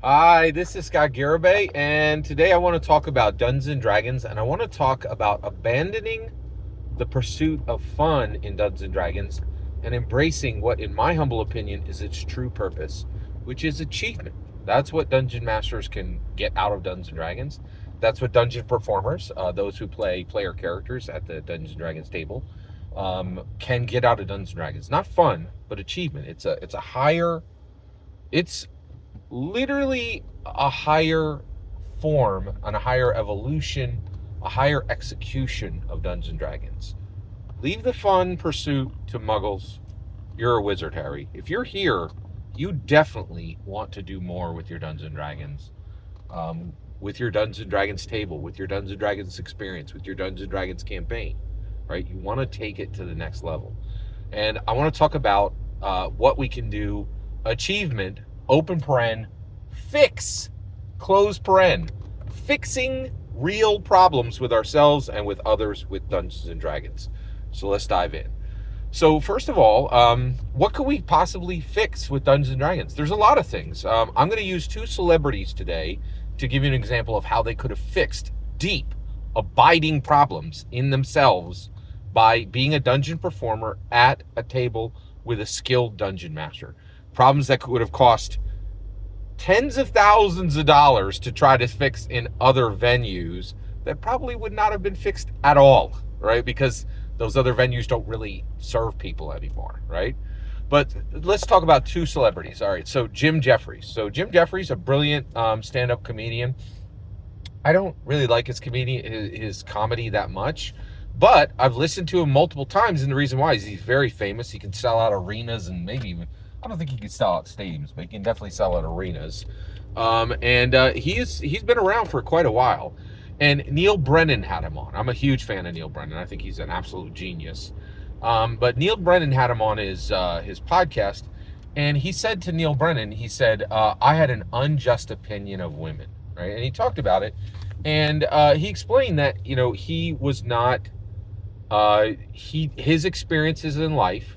Hi, this is Scott Garibay, and today I want to talk about Dungeons and Dragons, and I want to talk about abandoning the pursuit of fun in Dungeons and Dragons and embracing what, in my humble opinion, is its true purpose, which is achievement. That's what dungeon masters can get out of Dungeons and Dragons. That's what dungeon performers, those who play player characters at the Dungeons and Dragons table, can get out of Dungeons and Dragons. Not fun, but achievement. It's a higher. It's literally a higher form and a higher evolution, a higher execution of Dungeons and Dragons. Leave the fun pursuit to muggles. You're a wizard, Harry. If you're here, you definitely want to do more with your Dungeons and Dragons, with your Dungeons and Dragons table, with your Dungeons and Dragons experience, with your Dungeons and Dragons campaign, right? You want to take it to the next level. And I want to talk about what we can do, achievement, open paren, fix, close paren, fixing real problems with ourselves and with others with Dungeons and Dragons. So let's dive in. So first of all, what could we possibly fix with Dungeons and Dragons? There's a lot of things. I'm going to use two celebrities today to give you an example of how they could have fixed deep, abiding problems in themselves by being a dungeon performer at a table with a skilled dungeon master. Problems that would have cost tens of thousands of dollars to try to fix in other venues that probably would not have been fixed at all, right? Because those other venues don't really serve people anymore, right? But let's talk about two celebrities. All right, so Jim Jeffries. So Jim Jeffries, a brilliant stand-up comedian. I don't really like his comedy that much, but I've listened to him multiple times, and the reason why is he's very famous. He can sell out arenas and maybe even, I don't think he can sell out stadiums, but he can definitely sell out arenas. And he's been around for quite a while. And Neil Brennan had him on. I'm a huge fan of Neil Brennan. I think he's an absolute genius. But Neil Brennan had him on his podcast, and he said to Neil Brennan, he said, I had an unjust opinion of women, right? And he talked about it, and he explained that, he was not, his experiences in life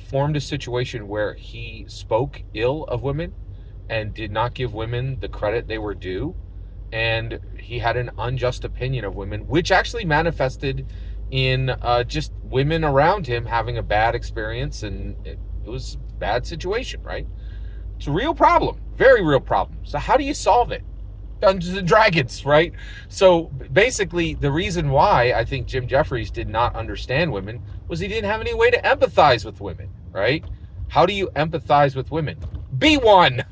formed a situation where he spoke ill of women and did not give women the credit they were due. And he had an unjust opinion of women, which actually manifested in just women around him having a bad experience. And it was a bad situation, right? It's a real problem, very real problem. So how do you solve it? Dungeons and Dragons, right? So basically, the reason why I think Jim Jeffries did not understand women was he didn't have any way to empathize with women, right? How do you empathize with women? Be one,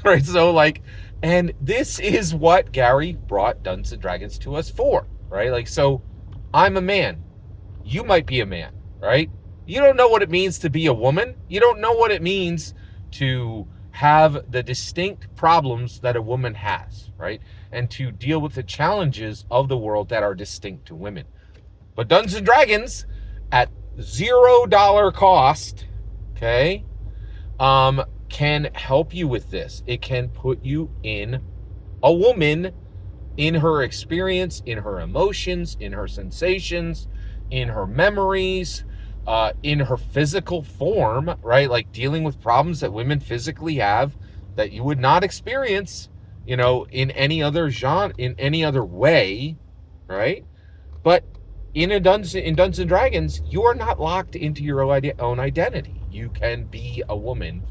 right? So and this is what Gary brought Dungeons and Dragons to us for, right? So I'm a man. You might be a man, right? You don't know what it means to be a woman. You don't know what it means to have the distinct problems that a woman has, right? And to deal with the challenges of the world that are distinct to women. But Dungeons and Dragons, at $0 cost, okay, can help you with this. It can put you in a woman, in her experience, in her emotions, in her sensations, in her memories, in her physical form, right? Like dealing with problems that women physically have that you would not experience, in any other genre, in any other way, right? But in Dungeons and Dragons, you are not locked into your own identity. You can be a woman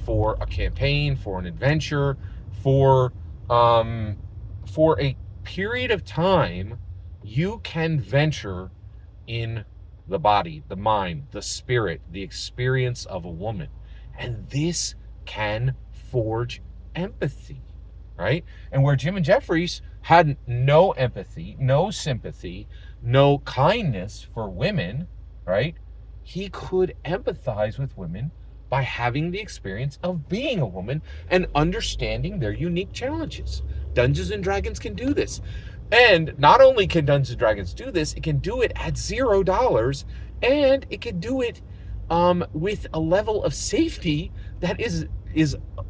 for a campaign, for an adventure, for a period of time. You can venture in the body, the mind, the spirit, the experience of a woman. And this can forge empathy, right? And where Jim and Jeffries had no empathy, no sympathy, no kindness for women, right? He could empathize with women by having the experience of being a woman and understanding their unique challenges. Dungeons and Dragons can do this. And not only can Dungeons and Dragons do this, it can do it at $0, and it can do it with a level of safety that is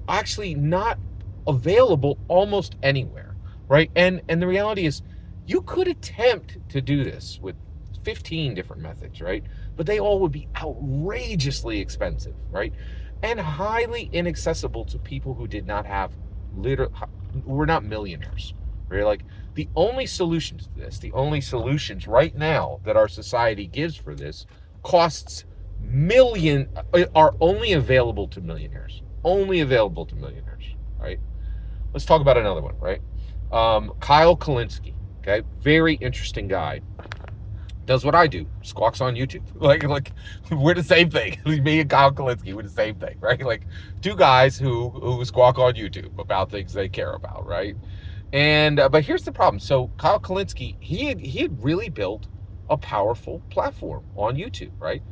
actually not available almost anywhere, right? And the reality is, you could attempt to do this with 15 different methods, right? But they all would be outrageously expensive, right? and highly inaccessible to people who did not have we're not millionaires, right? Like, the only solutions to this, the only solutions right now that our society gives for this costs are only available to millionaires, right? Let's talk about another one, right? Kyle Kalinske, okay, very interesting guy. Does what I do, squawks on YouTube. Like we're the same thing. Me and Kyle Kalinske, we're the same thing, right? Like, two guys who squawk on YouTube about things they care about, right? And but here's the problem. So Kyle Kalinske, he had really built a powerful platform on YouTube, right?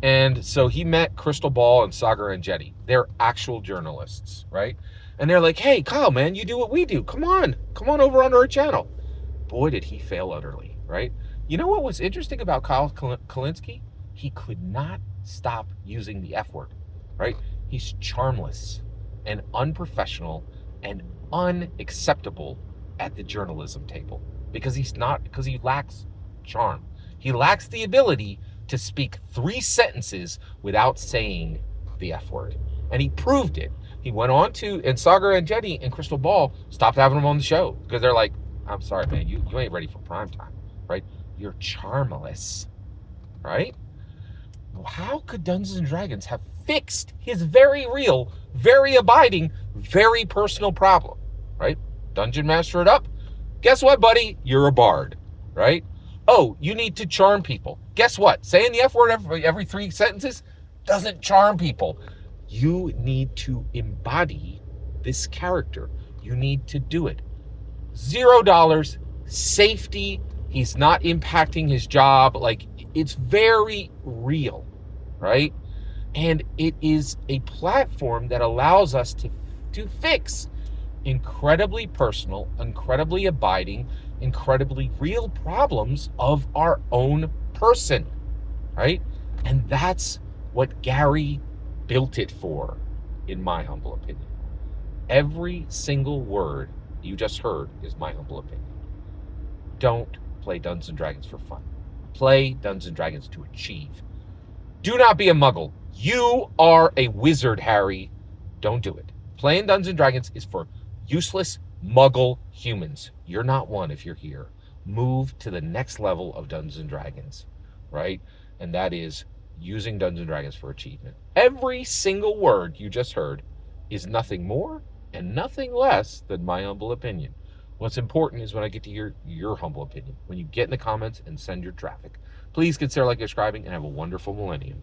And so he met Crystal Ball and Sagar and Jetty. They're actual journalists, right? And they're like, hey, Kyle, man, you do what we do. Come on over onto our channel. Boy, did he fail utterly, right? You know what was interesting about Kyle Kalinske? He could not stop using the F word, right? He's charmless and unprofessional and unacceptable at the journalism table because he lacks charm. He lacks the ability to speak 3 sentences without saying the F word. And he proved it. He went on to, and Sagar and Jetty and Crystal Ball stopped having him on the show because they're like, I'm sorry, man, you ain't ready for prime time, right? You're charmless, right? How could Dungeons and Dragons have fixed his very real, very abiding, very personal problem, right? Dungeon master it up. Guess what, buddy? You're a bard, right? Oh, you need to charm people. Guess what? Saying the F word every 3 sentences doesn't charm people. You need to embody this character. You need to do it. $0, safety. He's not impacting his job. Like, it's very real, right? And it is a platform that allows us to fix incredibly personal, incredibly abiding, incredibly real problems of our own person, right? And that's what Gary built it for, in my humble opinion. Every single word you just heard is my humble opinion. Don't play Dungeons and Dragons for fun. Play Dungeons and Dragons to achieve. Do not be a muggle. You are a wizard, Harry. Don't do it. Playing Dungeons and Dragons is for useless muggle humans. You're not one if you're here. Move to the next level of Dungeons and Dragons, right? And that is using Dungeons and Dragons for achievement. Every single word you just heard is nothing more and nothing less than my humble opinion. What's important is when I get to hear your humble opinion, when you get in the comments and send your traffic. Please consider liking, subscribing, and have a wonderful millennium.